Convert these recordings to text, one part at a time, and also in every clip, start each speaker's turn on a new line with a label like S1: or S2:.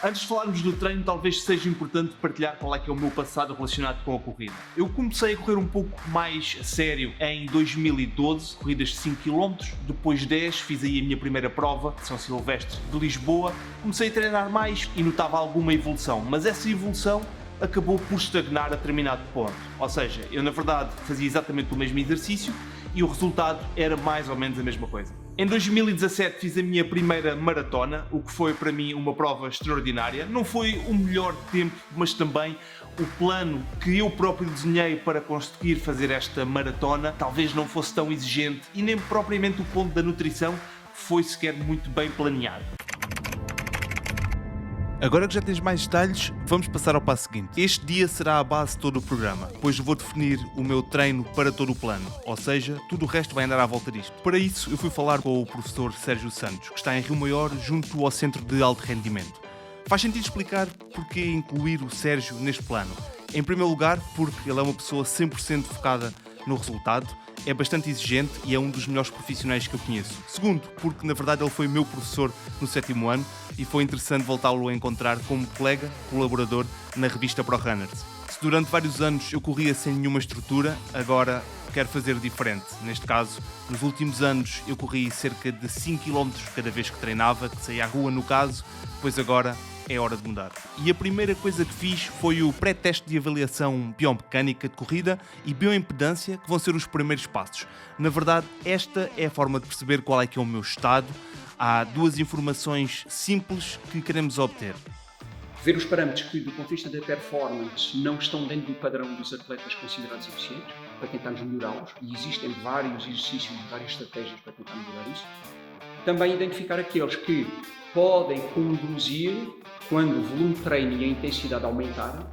S1: Antes de falarmos do treino, talvez seja importante partilhar qual é que é o meu passado relacionado com a corrida. Eu comecei a correr um pouco mais a sério em 2012, corridas de 5 km, depois 10, fiz aí a minha primeira prova, São Silvestre de Lisboa, comecei a treinar mais e notava alguma evolução, mas essa evolução acabou por estagnar a determinado ponto. Ou seja, eu na verdade fazia exatamente o mesmo exercício e o resultado era mais ou menos a mesma coisa. Em 2017 fiz a minha primeira maratona, o que foi para mim uma prova extraordinária. Não foi o melhor tempo, mas também o plano que eu próprio desenhei para conseguir fazer esta maratona talvez não fosse tão exigente e nem propriamente o ponto da nutrição foi sequer muito bem planeado.
S2: Agora que já tens mais detalhes, vamos passar ao passo seguinte. Este dia será a base de todo o programa, pois vou definir o meu treino para todo o plano, ou seja, tudo o resto vai andar à volta disto. Para isso, eu fui falar com o professor Sérgio Santos, que está em Rio Maior, junto ao Centro de Alto Rendimento. Faz sentido explicar porque incluir o Sérgio neste plano. Em primeiro lugar, porque ele é uma pessoa 100% focada no resultado, é bastante exigente e é um dos melhores profissionais que eu conheço. Segundo, porque na verdade ele foi meu professor no 7º ano e foi interessante voltá-lo a encontrar como colega, colaborador na revista Pro Runners. Se durante vários anos eu corria sem nenhuma estrutura, agora quero fazer diferente. Neste caso, nos últimos anos eu corri cerca de 5 km cada vez que treinava, que saía à rua no caso, pois agora é hora de mudar. E a primeira coisa que fiz foi o pré-teste de avaliação biomecânica de corrida e bioimpedância, que vão ser os primeiros passos. Na verdade, esta é a forma de perceber qual é que é o meu estado. Há duas informações simples que queremos obter.
S3: Ver os parâmetros que, do ponto de vista da performance, não estão dentro do padrão dos atletas considerados eficientes, para tentarmos melhorá-los, e existem vários exercícios, várias estratégias para tentar melhorar isso. Também identificar aqueles que podem conduzir, quando o volume de treino e a intensidade aumentarem,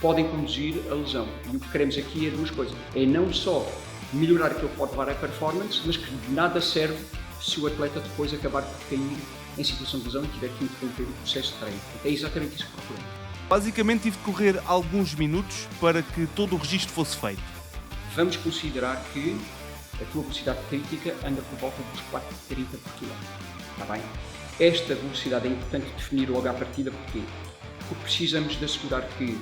S3: podem conduzir a lesão. E o que queremos aqui é duas coisas. É não só melhorar aquilo que pode levar à performance, mas que de nada serve se o atleta depois acabar por cair em situação de lesão e tiver que interromper o processo de treino. É exatamente isso que procuramos.
S2: Basicamente tive de correr alguns minutos para que todo o registro fosse feito.
S3: Vamos considerar que a tua velocidade crítica anda por volta dos 4,30 por quilómetro. Está bem? Esta velocidade é importante definir logo à partida. Porquê? Porque precisamos de assegurar que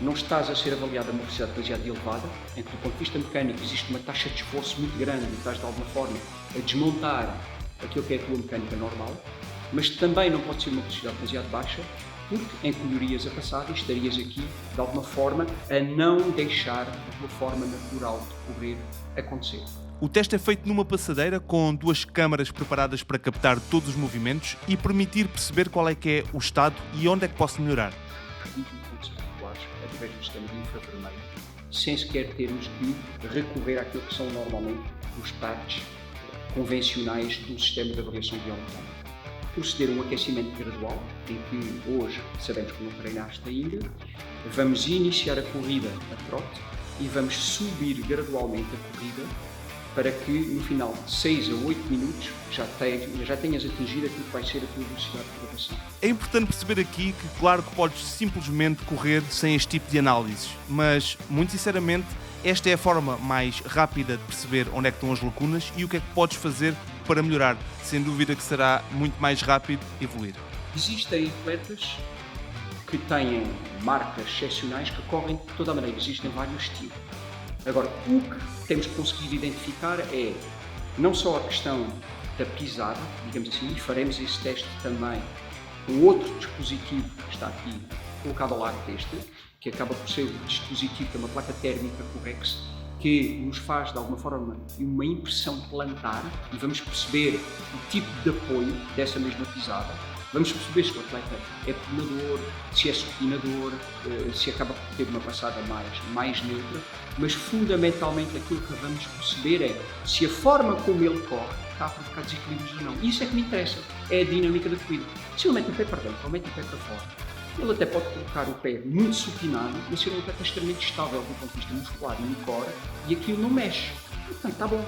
S3: não estás a ser avaliado a uma velocidade demasiado elevada, em que do ponto de vista mecânico existe uma taxa de esforço muito grande e estás de alguma forma a desmontar aquilo que é a tua mecânica normal, mas também não pode ser uma velocidade demasiado baixa, porque encolherias a passada e estarias aqui de alguma forma a não deixar a tua forma natural de correr acontecer.
S2: O teste é feito numa passadeira com duas câmaras preparadas para captar todos os movimentos e permitir perceber qual é que é o estado e onde é que posso melhorar.
S3: Através do sistema de infravermelho, sem sequer termos de recorrer àquilo que são normalmente os partes convencionais do sistema de avaliação biomecânica. Proceder a um aquecimento gradual, em que hoje sabemos que não treinaste ainda, vamos iniciar a corrida a trote e vamos subir gradualmente a corrida para que no final de 6 a 8 minutos já tenhas atingido aquilo que vai ser a tua velocidade de rotação.
S2: É importante perceber aqui que, claro que podes simplesmente correr sem este tipo de análises, mas, muito sinceramente, esta é a forma mais rápida de perceber onde é que estão as lacunas e o que é que podes fazer para melhorar. Sem dúvida que será muito mais rápido evoluir.
S3: Existem atletas que têm marcas excepcionais que correm de toda a maneira, existem vários estilos. Agora, o que temos que conseguir identificar é não só a questão da pisada, digamos assim, e faremos esse teste também com outro dispositivo que está aqui colocado ao lado deste, que acaba por ser o dispositivo que é uma placa térmica Correx, que nos faz de alguma forma uma impressão plantar e vamos perceber o tipo de apoio dessa mesma pisada. Vamos perceber se o atleta é pulmador, se é supinador, se acaba por ter uma passada mais neutra, mas fundamentalmente aquilo que vamos perceber é se a forma como ele corre está a provocar desequilíbrios ou não. Isso é que me interessa, é a dinâmica da corrida. Se ele mete o pé para dentro ou mete o pé para fora, ele até pode colocar o pé muito supinado, mas ser um atleta extremamente estável do ponto de vista muscular e no core, e aquilo não mexe. Portanto, está bom.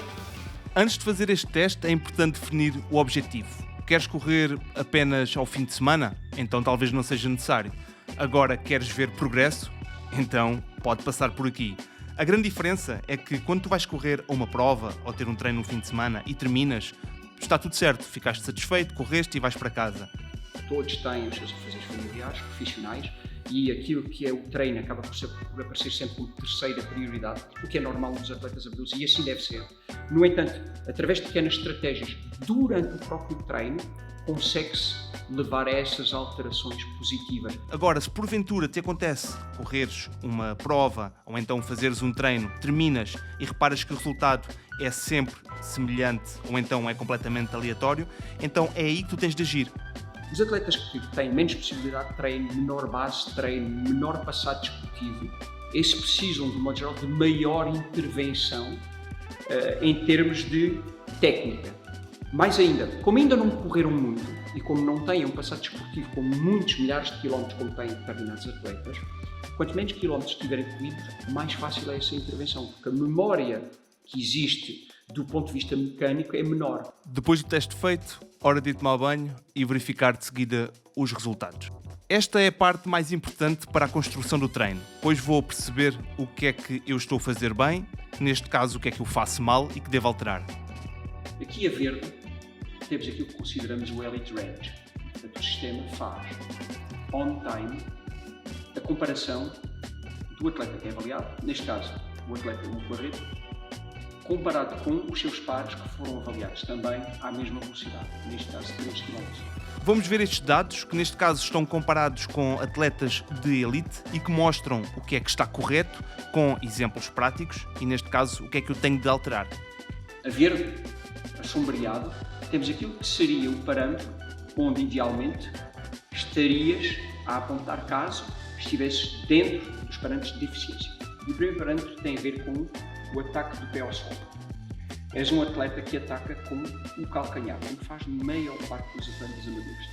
S2: Antes de fazer este teste, é importante definir o objetivo. Queres correr apenas ao fim de semana? Então talvez não seja necessário. Agora queres ver progresso? Então pode passar por aqui. A grande diferença é que quando tu vais correr a uma prova ou ter um treino no fim de semana e terminas, está tudo certo, ficaste satisfeito, correste e vais para casa.
S3: todos têm os seus afazeres familiares, profissionais, e aquilo que é o treino acaba por aparecer sempre como terceira prioridade, o que é normal nos atletas adultos, e assim deve ser. No entanto, através de pequenas estratégias durante o próprio treino, consegue-se levar a essas alterações positivas.
S2: Agora, se porventura te acontece correres uma prova ou então fazeres um treino, terminas e reparas que o resultado é sempre semelhante ou então é completamente aleatório, então é aí que tu tens de agir.
S3: Os atletas que têm menos possibilidade de treino, menor base de treino, menor passado desportivo, esses precisam, de modo geral, de maior intervenção em termos de técnica. Mais ainda, como ainda não correram muito e como não têm um passado desportivo com muitos milhares de quilómetros como têm determinados atletas, quanto menos quilómetros tiverem corridos, mais fácil é essa intervenção, porque a memória que existe do ponto de vista mecânico é menor.
S2: Depois do teste feito, hora de ir tomar banho e verificar de seguida os resultados. Esta é a parte mais importante para a construção do treino, pois vou perceber o que é que eu estou a fazer bem, neste caso o que é que eu faço mal e que devo alterar.
S3: Aqui a verde temos aquilo que consideramos o Elite Range. Portanto, o sistema faz on-time a comparação do atleta que é avaliado, neste caso o atleta no Barreto, comparado com os seus pares que foram avaliados também à mesma velocidade, neste caso 3 km.
S2: Vamos ver estes dados, que neste caso estão comparados com atletas de elite e que mostram o que é que está correto, com exemplos práticos e neste caso o que é que eu tenho de alterar.
S3: A verde, assombreado, temos aquilo que seria o parâmetro onde idealmente estarias a apontar caso estivesses dentro dos parâmetros de deficiência. E o primeiro parâmetro tem a ver com o ataque do pé ao solo. És um atleta que ataca com o calcanhar, como faz na maior parte dos atletas amadores.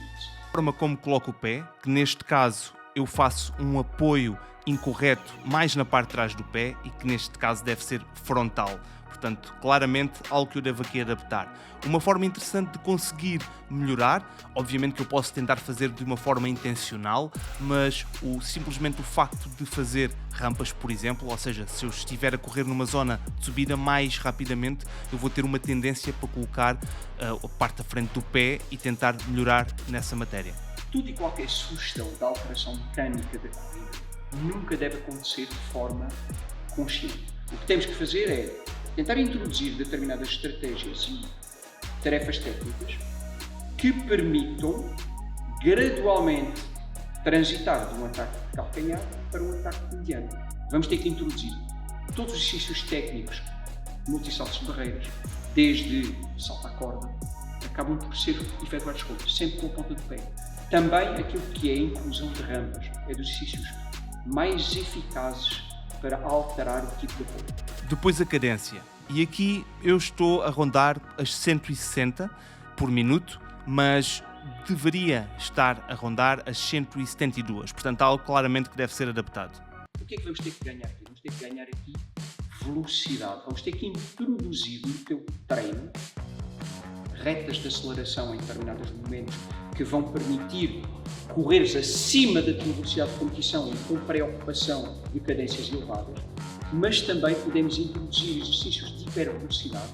S2: A forma como coloco o pé, que neste caso eu faço um apoio incorreto mais na parte de trás do pé e que neste caso deve ser frontal. Portanto, claramente algo que eu devo aqui adaptar. Uma forma interessante de conseguir melhorar, obviamente que eu posso tentar fazer de uma forma intencional, mas simplesmente o facto de fazer rampas, por exemplo, ou seja, se eu estiver a correr numa zona de subida mais rapidamente, eu vou ter uma tendência para colocar a parte da frente do pé e tentar melhorar nessa matéria.
S3: Tudo e qualquer sugestão de alteração mecânica da corrida nunca deve acontecer de forma consciente. O que temos que fazer é tentar introduzir determinadas estratégias e tarefas técnicas que permitam gradualmente transitar de um ataque de calcanhar para um ataque mediano. Vamos ter que introduzir todos os exercícios técnicos, multissaltos de barreiras, desde salto à corda, acabam por ser efetuados sempre com a ponta do pé. Também aquilo que é a inclusão de rampas é dos exercícios mais eficazes para alterar o tipo de apoio.
S2: Depois a cadência. E aqui eu estou a rondar as 160 por minuto, mas deveria estar a rondar as 172. Portanto, algo claramente que deve ser adaptado.
S3: O que é que vamos ter que ganhar aqui? Vamos ter que ganhar aqui velocidade. Vamos ter que introduzir no teu treino retas de aceleração em determinados momentos que vão permitir correres acima da tua velocidade de competição e com preocupação de cadências elevadas, mas também podemos introduzir exercícios de hipervelocidade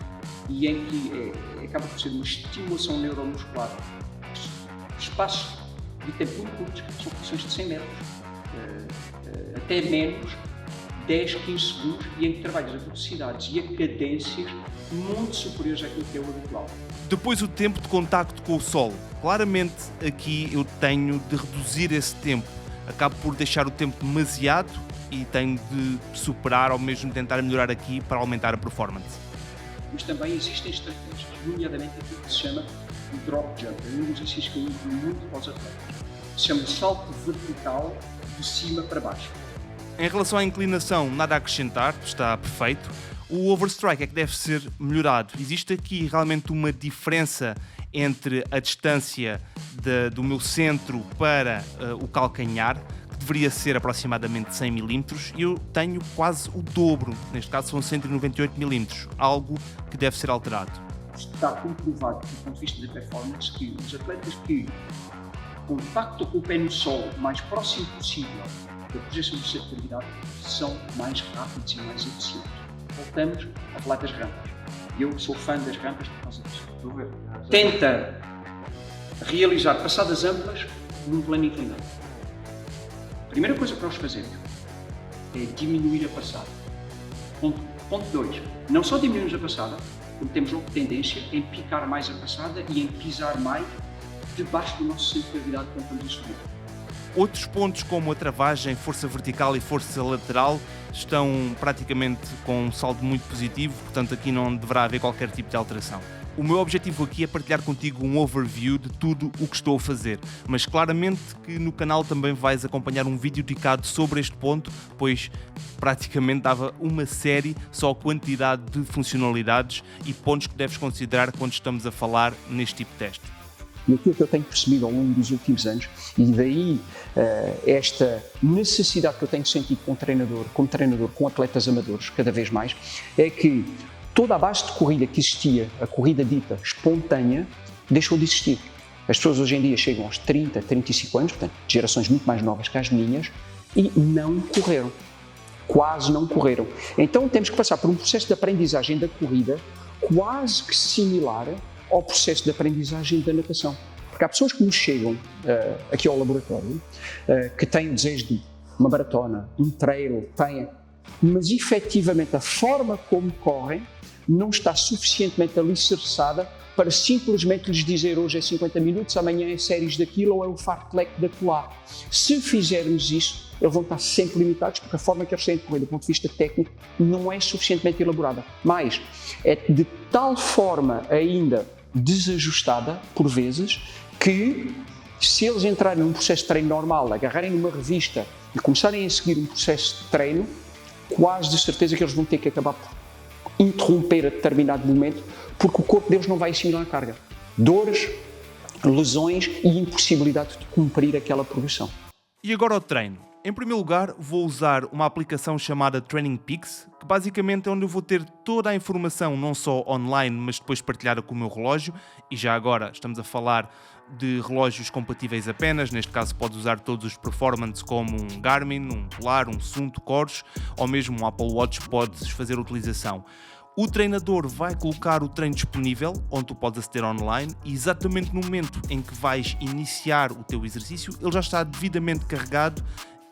S3: e em que acaba por ser uma estimulação neuromuscular. Espaços de tempo muito curtos, são funções de 100 metros, até menos 10, 15 segundos, e em que trabalhas a velocidades e a cadências muito superiores àquilo que é o habitual.
S2: Depois o tempo de contacto com o solo. Claramente aqui eu tenho de reduzir esse tempo. Acabo por deixar o tempo demasiado e tenho de superar ou mesmo tentar melhorar aqui para aumentar a performance.
S3: Mas também existem estratégias, nomeadamente aquilo que se chama o drop jump, um dos exercícios que eu uso muito para os atletas. Se chama salto vertical de cima para baixo.
S2: Em relação à inclinação, nada a acrescentar, está perfeito. O overstrike é que deve ser melhorado. Existe aqui realmente uma diferença entre a distância do meu centro para o calcanhar, que deveria ser aproximadamente 100 mm, e eu tenho quase o dobro, neste caso são 198 mm, algo que deve ser alterado.
S3: Está comprovado, do ponto de vista da performance, que os atletas que contactam com o pé no solo o mais próximo possível da projeção de certificidade são mais rápidos e mais eficientes. Voltamos a falar das rampas. Eu sou fã das rampas por causa disso. Tenta realizar passadas amplas num plano inclinado. A primeira coisa que nós fazemos é diminuir a passada. Ponto 2. Não só diminuímos a passada, como temos logo tendência em picar mais a passada e em pisar mais debaixo do nosso centro de gravidade quando estamos a subir.
S2: Outros pontos como a travagem, força vertical e força lateral estão praticamente com um saldo muito positivo, portanto aqui não deverá haver qualquer tipo de alteração. O meu objetivo aqui é partilhar contigo um overview de tudo o que estou a fazer, mas claramente que no canal também vais acompanhar um vídeo dedicado sobre este ponto, pois praticamente dava uma série só a quantidade de funcionalidades e pontos que deves considerar quando estamos a falar neste tipo de teste.
S3: E aquilo que eu tenho percebido ao longo dos últimos anos, e daí esta necessidade que eu tenho sentido como treinador, com atletas amadores, cada vez mais, é que toda a base de corrida que existia, a corrida dita espontânea, deixou de existir. As pessoas hoje em dia chegam aos 30, 35 anos, portanto, gerações muito mais novas que as minhas, e não correram. Quase não correram. Então temos que passar por um processo de aprendizagem da corrida quase que similar ao processo de aprendizagem da natação. Porque há pessoas que nos chegam aqui ao laboratório que têm o desejo de uma maratona, um trail, mas efetivamente a forma como correm não está suficientemente alicerçada para simplesmente lhes dizer hoje é 50 minutos, amanhã é séries daquilo ou é o fartlek daquilo. Se fizermos isso, eles vão estar sempre limitados porque a forma que eles têm de correr do ponto de vista técnico não é suficientemente elaborada. Mas é de tal forma ainda desajustada, por vezes, que se eles entrarem num processo de treino normal, agarrarem numa revista e começarem a seguir um processo de treino, quase de certeza que eles vão ter que acabar por interromper a determinado momento, porque o corpo deles não vai assimilar a carga. Dores, lesões e impossibilidade de cumprir aquela progressão.
S2: E agora o treino. Em primeiro lugar, vou usar uma aplicação chamada Training Peaks, que basicamente é onde eu vou ter toda a informação, não só online, mas depois partilhada com o meu relógio. E já agora estamos a falar de relógios compatíveis apenas, neste caso podes usar todos os performance como um Garmin, um Polar, um Suunto, Coros, ou mesmo um Apple Watch podes fazer utilização. O treinador vai colocar o treino disponível, onde tu podes aceder online, e exatamente no momento em que vais iniciar o teu exercício, ele já está devidamente carregado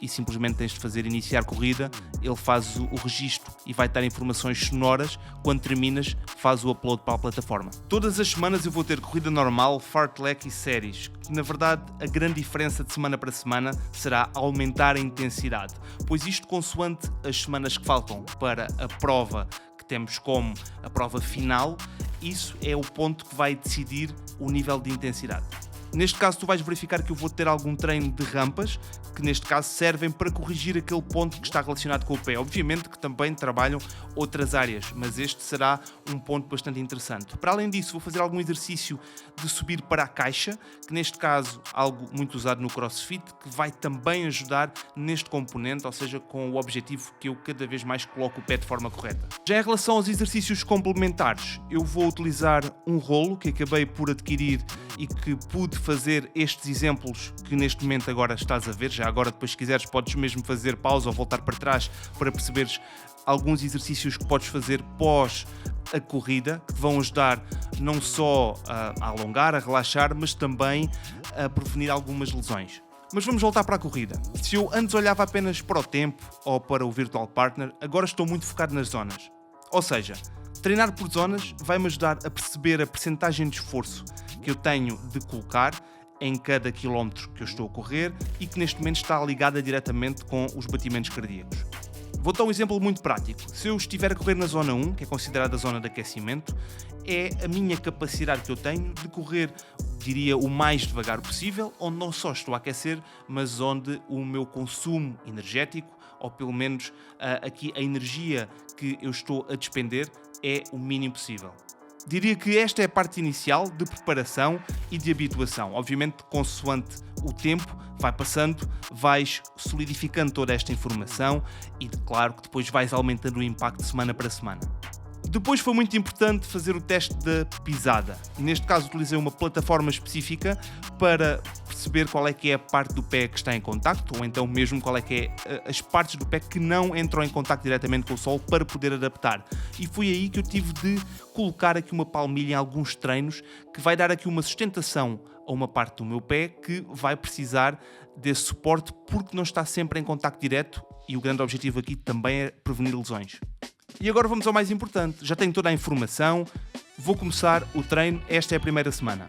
S2: e simplesmente tens de fazer iniciar corrida, ele faz o registro e vai dar informações sonoras, quando terminas faz o upload para a plataforma. Todas as semanas eu vou ter corrida normal, fartlek e séries, que na verdade a grande diferença de semana para semana será aumentar a intensidade, pois isto consoante as semanas que faltam para a prova que temos como a prova final, isso é o ponto que vai decidir o nível de intensidade. Neste caso tu vais verificar que eu vou ter algum treino de rampas, que neste caso servem para corrigir aquele ponto que está relacionado com o pé. Obviamente que também trabalham outras áreas, mas este será um ponto bastante interessante. Para além disso, vou fazer algum exercício de subir para a caixa, que neste caso algo muito usado no CrossFit, que vai também ajudar neste componente, ou seja, com o objetivo que eu cada vez mais coloco o pé de forma correta. Já em relação aos exercícios complementares, eu vou utilizar um rolo que acabei por adquirir e que pude fazer estes exemplos que neste momento agora estás a ver. Já agora depois se quiseres podes mesmo fazer pausa ou voltar para trás para perceberes alguns exercícios que podes fazer pós a corrida, que vão ajudar não só a alongar, a relaxar, mas também a prevenir algumas lesões. Mas vamos voltar para a corrida. Se eu antes olhava apenas para o tempo ou para o Virtual Partner, agora estou muito focado nas zonas. Ou seja, treinar por zonas vai-me ajudar a perceber a percentagem de esforço que eu tenho de colocar em cada quilómetro que eu estou a correr e que neste momento está ligada diretamente com os batimentos cardíacos. Vou dar um exemplo muito prático. Se eu estiver a correr na zona 1, que é considerada a zona de aquecimento, é a minha capacidade que eu tenho de correr, diria, o mais devagar possível, onde não só estou a aquecer, mas onde o meu consumo energético, ou pelo menos aqui a energia que eu estou a despender, é o mínimo possível. Diria que esta é a parte inicial de preparação e de habituação. Obviamente, consoante o tempo vai passando, vais solidificando toda esta informação e, claro, que depois vais aumentando o impacto de semana para semana. Depois foi muito importante fazer o teste da pisada. Neste caso utilizei uma plataforma específica para perceber qual é que é a parte do pé que está em contacto, ou então mesmo qual é que é as partes do pé que não entram em contacto diretamente com o solo para poder adaptar. E foi aí que eu tive de colocar aqui uma palmilha em alguns treinos que vai dar aqui uma sustentação ou uma parte do meu pé que vai precisar desse suporte porque não está sempre em contacto direto e o grande objetivo aqui também é prevenir lesões. E agora vamos ao mais importante. Já tenho toda a informação, vou começar o treino, esta é a primeira semana.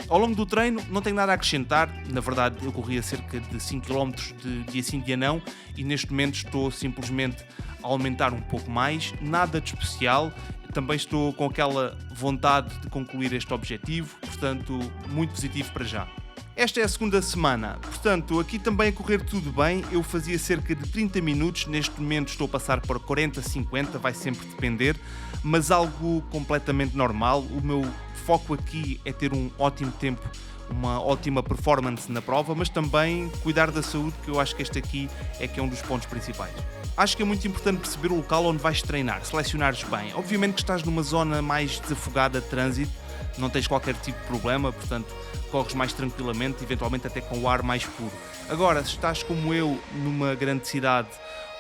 S2: Ao longo do treino não tenho nada a acrescentar, na verdade eu corria cerca de 5 km de dia sim, dia não e neste momento estou simplesmente a aumentar um pouco mais, nada de especial, também estou com aquela vontade de concluir este objetivo, portanto muito positivo para já. Esta é a segunda semana, portanto aqui também a correr tudo bem, eu fazia cerca de 30 minutos, neste momento estou a passar por 40, 50, vai sempre depender, mas algo completamente normal. O meu foco aqui é ter um ótimo tempo, uma ótima performance na prova, mas também cuidar da saúde, que eu acho que este aqui é que é um dos pontos principais. Acho que é muito importante perceber o local onde vais treinar, selecionares bem. Obviamente que estás numa zona mais desafogada de trânsito, não tens qualquer tipo de problema, portanto corres mais tranquilamente, eventualmente até com o ar mais puro. Agora, se estás como eu numa grande cidade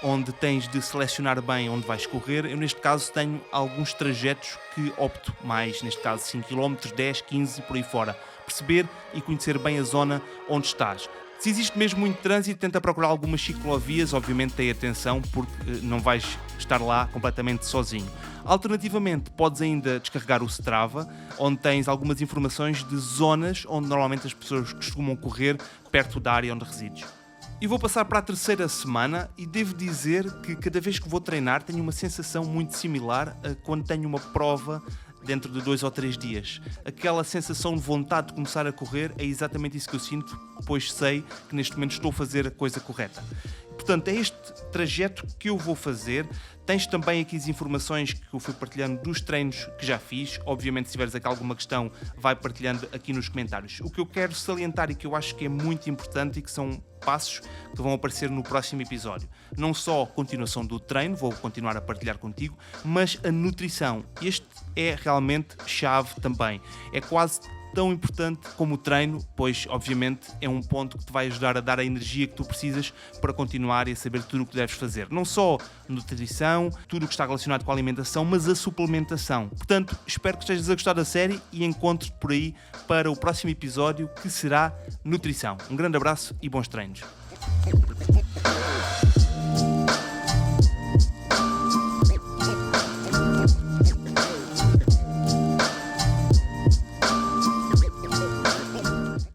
S2: onde tens de selecionar bem onde vais correr, eu neste caso tenho alguns trajetos que opto mais, neste caso 5 km, 10, 15 e por aí fora. Perceber e conhecer bem a zona onde estás. Se existe mesmo muito trânsito, tenta procurar algumas ciclovias, obviamente tem atenção porque não vais estar lá completamente sozinho. Alternativamente, podes ainda descarregar o Strava, onde tens algumas informações de zonas onde normalmente as pessoas costumam correr perto da área onde resides. E vou passar para a terceira semana e devo dizer que cada vez que vou treinar tenho uma sensação muito similar a quando tenho uma prova dentro de 2 ou 3 dias. Aquela sensação de vontade de começar a correr é exatamente isso que eu sinto, pois sei que neste momento estou a fazer a coisa correta. Portanto, é este trajeto que eu vou fazer. Tens também aqui as informações que eu fui partilhando dos treinos que já fiz. Obviamente, se tiveres aqui alguma questão, vai partilhando aqui nos comentários. O que eu quero salientar e que eu acho que é muito importante e que são passos que vão aparecer no próximo episódio. Não só a continuação do treino, vou continuar a partilhar contigo, mas a nutrição. Este é realmente chave também. É quase tão importante como o treino, pois obviamente é um ponto que te vai ajudar a dar a energia que tu precisas para continuar e a saber tudo o que deves fazer. Não só nutrição, tudo o que está relacionado com a alimentação, mas a suplementação. Portanto, espero que estejas a gostar da série e encontro-te por aí para o próximo episódio que será nutrição. Um grande abraço e bons treinos.